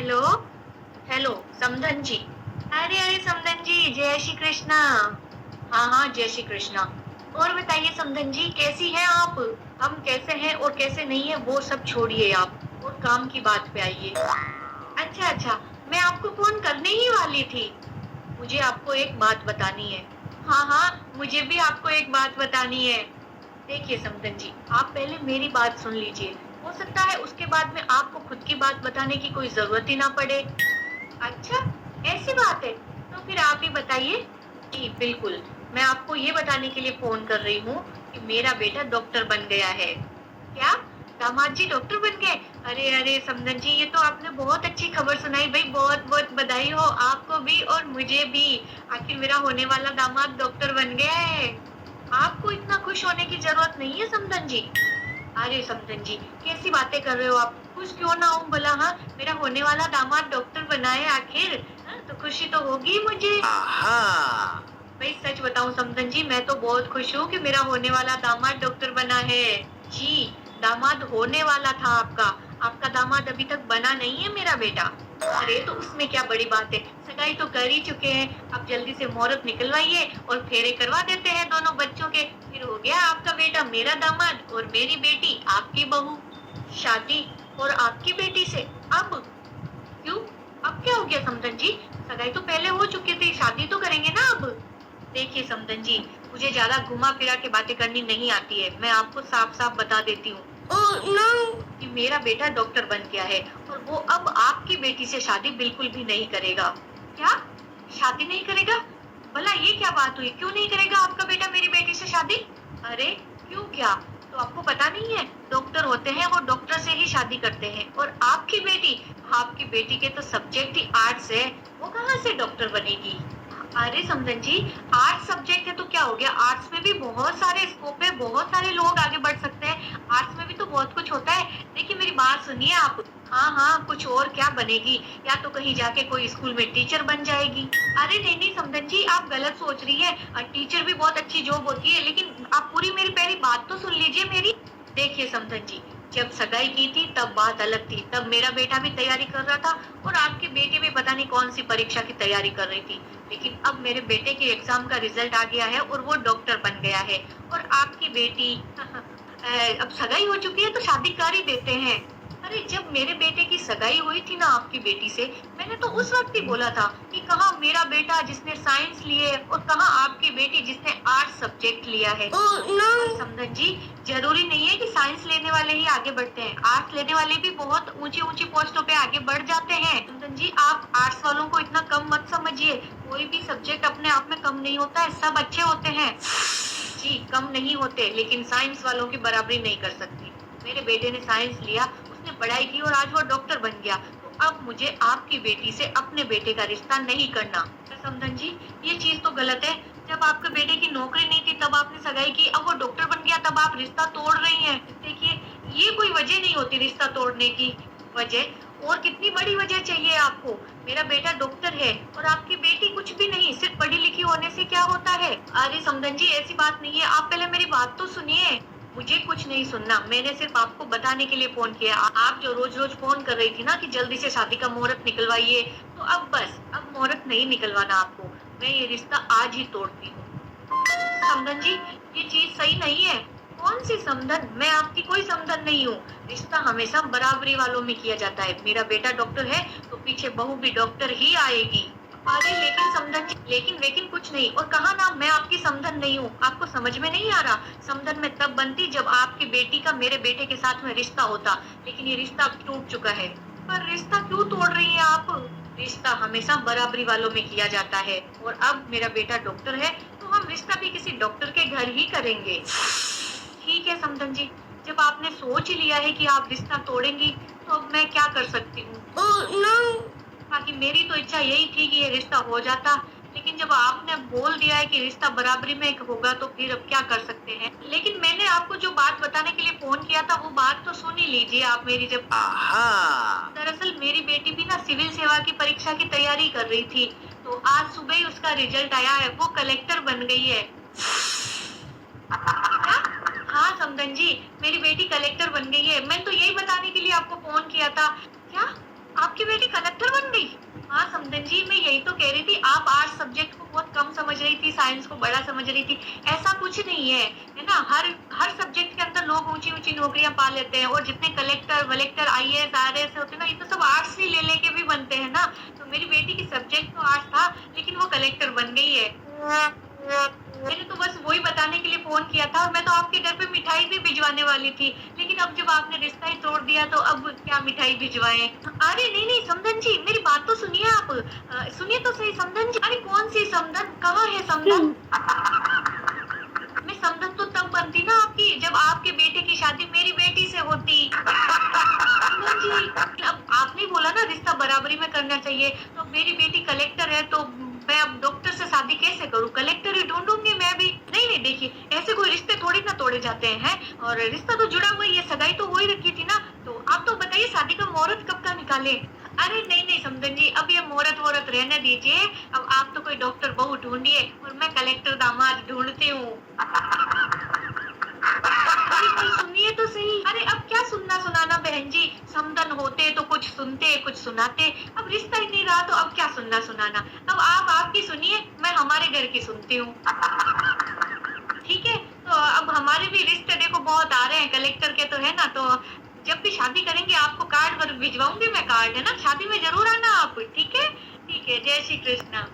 Hello. Hello समधन जी। अरे अरे समधन जी, जय श्री कृष्णा। हाँ हाँ, जय श्री कृष्णा। और बताइए समधन जी, कैसी हैं आप? हम कैसे हैं और कैसे नहीं है वो सब छोड़िए आप, और काम की बात पे आइए। अच्छा अच्छा, मैं आपको फोन करने ही वाली थी। मुझे आपको एक बात बतानी है। हाँ हाँ, मुझे भी आपको एक बात बतानी है। देखिए समधन जी, आप पहले मेरी बात सुन लीजिए। हो सकता है उसके बाद में आपको खुद की बात बताने की कोई जरूरत ही ना पड़े। अच्छा, ऐसी बात है? तो फिर आप ही बताइए। जी बिल्कुल, मैं आपको ये बताने के लिए फोन कर रही हूँ कि मेरा बेटा डॉक्टर बन गया है। क्या? दामाद जी डॉक्टर बन गए? अरे अरे समधन जी, ये तो आपने बहुत अच्छी खबर सुनाई भाई, बहुत बहुत बधाई हो आपको भी और मुझे भी। आखिर मेरा होने वाला दामाद डॉक्टर बन गया है। आपको इतना खुश होने की जरूरत नहीं है समधन जी। अरे समधन जी, कैसी बातें कर रहे हो आप? खुश क्यों ना हूँ भला? हाँ, मेरा होने वाला दामाद डॉक्टर बना है आखिर। हाँ, तो खुशी तो होगी मुझे। आहा। भाई सच बताऊं समधन जी, मैं तो बहुत खुश हूँ कि मेरा होने वाला दामाद डॉक्टर बना है। जी, दामाद होने वाला था आपका। आपका दामाद अभी तक बना नहीं है मेरा बेटा। अरे तो उसमें क्या बड़ी बात है, सगाई तो कर ही चुके हैं। अब जल्दी से मुहूर्त निकलवाइए और फेरे करवा देते हैं दोनों बच्चों के। फिर हो गया आपका बेटा मेरा दामाद और मेरी बेटी आपकी बहू। शादी और आपकी बेटी से? अब क्यों? अब क्या हो गया समधन जी? सगाई तो पहले हो चुकी थी, शादी तो करेंगे ना अब। देखिए समधन जी, मुझे ज्यादा घुमा फिरा के बातें करनी नहीं आती है। मैं आपको साफ साफ बता देती हूँ कि मेरा बेटा डॉक्टर बन गया है और वो अब आपकी बेटी से शादी बिल्कुल भी नहीं करेगा। क्या? शादी नहीं करेगा? भला ये क्या बात हुई, क्यों नहीं करेगा आपका बेटा मेरी बेटी से शादी? अरे क्यों, क्या तो आपको पता नहीं है? डॉक्टर होते हैं वो डॉक्टर से ही शादी करते हैं। और आपकी बेटी के तो सब्जेक्ट ही आर्ट्स है, वो कहाँ से डॉक्टर बनेगी? अरे समधन जी, आर्ट्स सब्जेक्ट है तो क्या हो गया? आर्ट्स में भी बहुत सारे स्कोप है, बहुत सारे लोग आगे बढ़ सकते हैं। आर्ट्स में भी तो बहुत कुछ होता है। देखिए मेरी बात सुनिए आप। हाँ हाँ, कुछ और क्या बनेगी? या तो कहीं जाके कोई स्कूल में टीचर बन जाएगी। अरे नहीं नहीं समधन जी, आप गलत सोच रही है। टीचर भी बहुत अच्छी जॉब होती है, लेकिन आप पूरी मेरी पहली बात तो सुन लीजिए मेरी। देखिए समधन जी, जब सगाई की थी तब बात अलग थी, तब मेरा बेटा भी तैयारी कर रहा था और आपकी बेटी भी पता नहीं कौन सी परीक्षा की तैयारी कर रही थी। लेकिन अब मेरे बेटे के एग्जाम का रिजल्ट आ गया है और वो डॉक्टर बन गया है। और आपकी बेटी अब सगाई हो चुकी है तो शादी कर ही देते हैं। अरे जब मेरे बेटे की सगाई हुई थी ना आपकी बेटी से, मैंने तो उस वक्त ही बोला था कि कहाँ मेरा बेटा जिसने साइंस लिए और कहाँ आपकी बेटी जिसने आर्ट्स सब्जेक्ट लिया है। पर समधन जी, जरूरी नहीं है कि साइंस लेने वाले ही आगे बढ़ते हैं, आर्ट्स लेने वाले भी बहुत ऊंची ऊंची पोस्टों पे आगे बढ़ जाते हैं। समधन जी, आप आर्ट्स वालों को इतना कम मत समझिए। कोई भी सब्जेक्ट अपने आप में कम नहीं होता है, सब अच्छे होते हैं। जी कम नहीं होते, लेकिन साइंस वालों की बराबरी नहीं कर सकती। मेरे बेटे ने साइंस लिया, उसने पढ़ाई की और आज वो डॉक्टर बन गया। तो अब मुझे आपकी बेटी से अपने बेटे का रिश्ता नहीं करना। समधन जी, ये चीज तो गलत है। जब आपके बेटे की नौकरी नहीं थी तब आपने सगाई की, अब वो डॉक्टर बन गया तब आप रिश्ता तोड़ रही हैं। देखिए, ये कोई वजह नहीं होती रिश्ता तोड़ने की। वजह और कितनी बड़ी वजह चाहिए आपको? मेरा बेटा डॉक्टर है और आपकी बेटी कुछ भी नहीं, सिर्फ पढ़ी लिखी होने से क्या होता है? अरे समधन जी, ऐसी बात नहीं है, आप पहले मेरी बात तो सुनिए। मुझे कुछ नहीं सुनना, मैंने सिर्फ आपको बताने के लिए फोन किया। आप जो रोज रोज फोन कर रही थी ना कि जल्दी से शादी का मुहूर्त निकलवाइए, तो अब बस, अब मुहूर्त नहीं निकलवाना आपको। मैं ये रिश्ता आज ही तोड़ती हूँ। समधन जी, ये चीज सही नहीं है। कौन सी समधन? मैं आपकी कोई समधन नहीं हूँ। रिश्ता हमेशा बराबरी वालों में किया जाता है। मेरा बेटा डॉक्टर है तो पीछे बहू भी डॉक्टर ही आएगी। अरे लेकिन समधन जी, लेकिन वेकिन कुछ नहीं। और कहा ना मैं आपकी समधन नहीं हूँ, आपको समझ में नहीं आ रहा? समधन मैं तब बनती जब आपकी बेटी का मेरे बेटे के साथ में रिश्ता होता, लेकिन ये रिश्ता अब टूट चुका है। पर रिश्ता क्यों तोड़ रही है आप? रिश्ता हमेशा बराबरी वालों में किया जाता है और अब मेरा बेटा डॉक्टर है तो हम रिश्ता भी किसी डॉक्टर के घर ही करेंगे। ठीक है समधन जी, जब आपने सोच ही लिया है कि आप रिश्ता तोड़ेंगी, तो अब मैं क्या कर सकती हूँ? बाकी मेरी तो इच्छा यही थी कि ये रिश्ता हो जाता, लेकिन जब आपने बोल दिया है कि रिश्ता बराबरी में होगा तो फिर अब क्या कर सकते हैं? लेकिन मैंने आपको जो बात बताने के लिए फोन किया था वो बात तो सुन ही लीजिए आप मेरी। जब दरअसल मेरी बेटी भी ना सिविल सेवा की परीक्षा की तैयारी कर रही थी, तो आज सुबह ही उसका रिजल्ट आया है, वो कलेक्टर बन गई है। क्या? हाँ समधन जी, मेरी बेटी कलेक्टर बन गई है। मैं तो यही बताने के लिए आपको फोन किया था। क्या? आपकी बेटी कलेक्टर बन गई? हाँ समधन जी, मैं यही तो कह रही थी, आप आर्ट्स सब्जेक्ट को बहुत कम समझ रही थी, साइंस को बड़ा समझ रही थी। ऐसा कुछ नहीं है ना? हर हर सब्जेक्ट के अंदर लोग ऊंची ऊंची नौकरियां पा लेते हैं, और जितने कलेक्टर वलेक्टर आईएएस आरएएस होते हैं ना, ये तो सब आर्ट्स ही ले लेके भी बनते हैं ना। तो मेरी बेटी की सब्जेक्ट तो आर्ट्स था, लेकिन वो कलेक्टर बन गई है। मैंने तो बस वही बताने के लिए फोन किया था, और मैं तो आपके घर पे मिठाई भी भिजवाने वाली थी, लेकिन अब जब आपने रिश्ता ही तोड़ दिया तो अब क्या मिठाई भिजवाएं। अरे नहीं नहीं समधन जी, मेरी बात तो सुनिए आप। सुनिए तो सही समधन जी। अरे कौन सी समधन, कहाँ है समधन? मैं समधन तो तब बनती ना आपकी, जब आपके बेटे की शादी मेरी बेटी से होती। समधन जी, अब आपने बोला ना रिश्ता बराबरी में करना चाहिए, तो मेरी बेटी कलेक्टर है, तो मैं अब डॉक्टर से शादी कैसे करूं? कलेक्टर ही ढूंढूंगी मैं भी। नहीं नहीं देखिए, ऐसे कोई रिश्ते थोड़ी ना तोड़े जाते हैं, और रिश्ता तो जुड़ा हुआ ही है, सगाई तो हो ही रखी थी ना। तो आप तो बताइए शादी का मुहूर्त कब का निकाले? अरे नहीं नहीं समधन जी, अब ये मुहूर्त वहूर्त रहने दीजिए। अब आप तो कोई डॉक्टर बहू ढूंढिए, और मैं कलेक्टर दामाद ढूंढती हूँ। अरे नहीं सुनिए तो सही। अरे अब क्या सुनना सुनाना बहन जी, समधन होते तो कुछ सुनते कुछ सुनाते, अब रिश्ता ही नहीं रहा तो अब क्या सुनना सुनाना। अब आप आपकी सुनिए, मैं हमारे घर की सुनती हूँ। ठीक है, तो अब हमारे भी रिश्ते देखो बहुत आ रहे हैं, कलेक्टर के तो है ना, तो जब भी शादी करेंगे आपको कार्ड पर भिजवाऊंगी मैं, कार्ड है ना, शादी में जरूर आना आप। ठीक है, ठीक है, जय श्री कृष्णा।